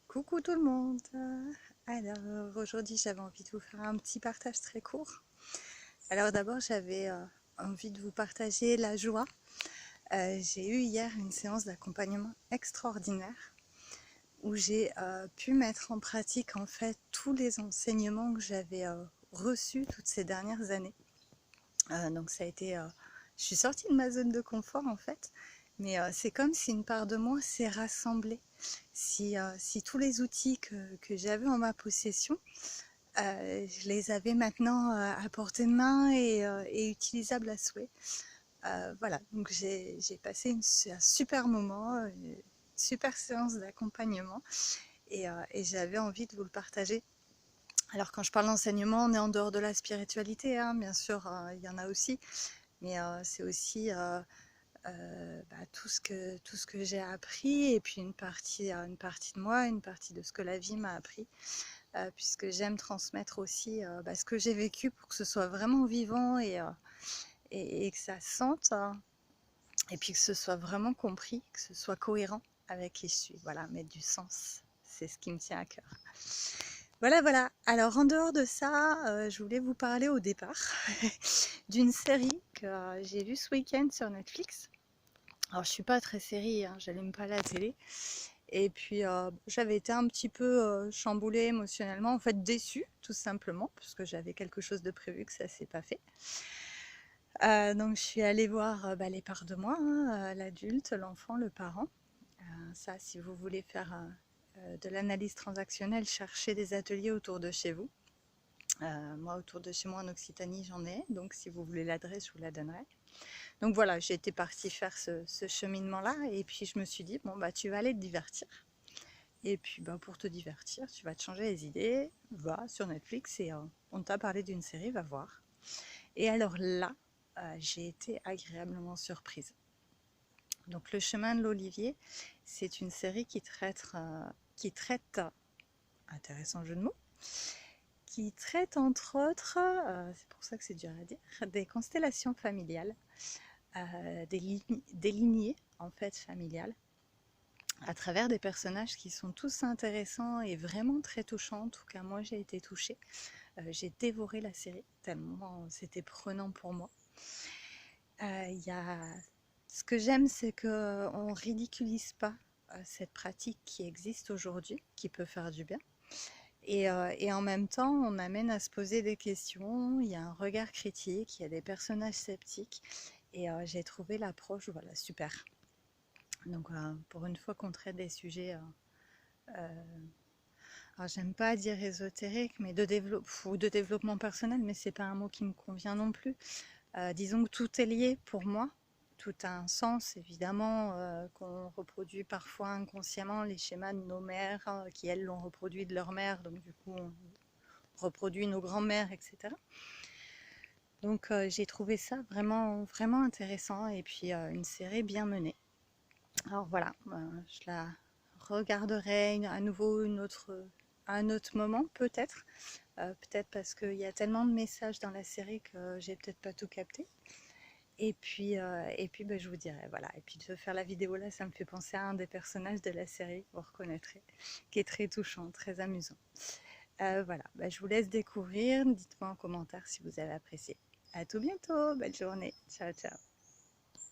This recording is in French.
Coucou tout le monde. Alors aujourd'hui j'avais envie de vous faire un petit partage très court. Alors d'abord j'avais envie de vous partager la joie. J'ai eu hier une séance d'accompagnement extraordinaire où j'ai pu mettre en pratique en fait tous les enseignements que j'avais reçus toutes ces dernières années. Donc ça a été, je suis sortie de ma zone de confort en fait, mais c'est comme si une part de moi s'est rassemblée. Si tous les outils que j'avais en ma possession, je les avais maintenant à portée de main et utilisables à souhait. Voilà, donc j'ai passé un super moment, une super séance d'accompagnement et j'avais envie de vous le partager. Alors quand je parle d'enseignement, on est en dehors de la spiritualité, hein, bien sûr, il y en a aussi, mais c'est aussi tout ce que j'ai appris et puis une partie de moi, une partie de ce que la vie m'a appris, puisque j'aime transmettre aussi ce que j'ai vécu pour que ce soit vraiment vivant et que ça se sente, hein, et puis que ce soit vraiment compris, que ce soit cohérent avec qui je suis. Voilà, mettre du sens, c'est ce qui me tient à cœur. Voilà, voilà. Alors en dehors de ça, je voulais vous parler au départ d'une série que j'ai vue ce week-end sur Netflix. Alors je suis pas très série, hein, j'allume pas la télé. Et puis j'avais été un petit peu chamboulée émotionnellement, en fait déçue tout simplement, parce que j'avais quelque chose de prévu que ça s'est pas fait. Donc je suis allée voir les parts de moi, hein, l'adulte, l'enfant, le parent. Ça, si vous voulez faire de l'analyse transactionnelle, cherchez des ateliers autour de chez vous. Moi, autour de chez moi en Occitanie, j'en ai, donc si vous voulez l'adresse, je vous la donnerai. Donc voilà, j'ai été partie faire ce cheminement-là, et puis je me suis dit, bon, bah tu vas aller te divertir. Et puis bah, pour te divertir, tu vas te changer les idées, va sur Netflix et on t'a parlé d'une série, va voir. Et alors là, j'ai été agréablement surprise. Donc Le chemin de l'Olivier, c'est une série qui traite, intéressant jeu de mots, qui traite entre autres, c'est pour ça que c'est dur à dire, des constellations familiales, des lignées en fait familiales, à travers des personnages qui sont tous intéressants et vraiment très touchants. En tout cas, moi j'ai été touchée. J'ai dévoré la série tellement c'était prenant pour moi. Y a... Ce que j'aime, c'est qu'on ne ridiculise pas cette pratique qui existe aujourd'hui, qui peut faire du bien. Et en même temps, on amène à se poser des questions, il y a un regard critique, il y a des personnages sceptiques. Et j'ai trouvé l'approche voilà, super. Donc pour une fois qu'on traite des sujets, alors j'aime pas dire ésotérique, mais de développement personnel, mais c'est pas un mot qui me convient non plus. Disons que tout est lié pour moi, tout a un sens évidemment, qu'on reproduit parfois inconsciemment les schémas de nos mères, qui elles l'ont reproduit de leur mère, donc du coup on reproduit nos grands-mères, etc. Donc j'ai trouvé ça vraiment, vraiment intéressant et puis une série bien menée. Alors voilà, je la regarderai à nouveau à un autre moment peut-être. Peut-être parce qu'il y a tellement de messages dans la série que j'ai peut-être pas tout capté. Et puis je vous dirai, voilà. Et puis de faire la vidéo là, ça me fait penser à un des personnages de la série, vous reconnaîtrez, qui est très touchant, très amusant. Voilà, je vous laisse découvrir. Dites-moi en commentaire si vous avez apprécié. À tout bientôt, belle journée. Ciao, ciao.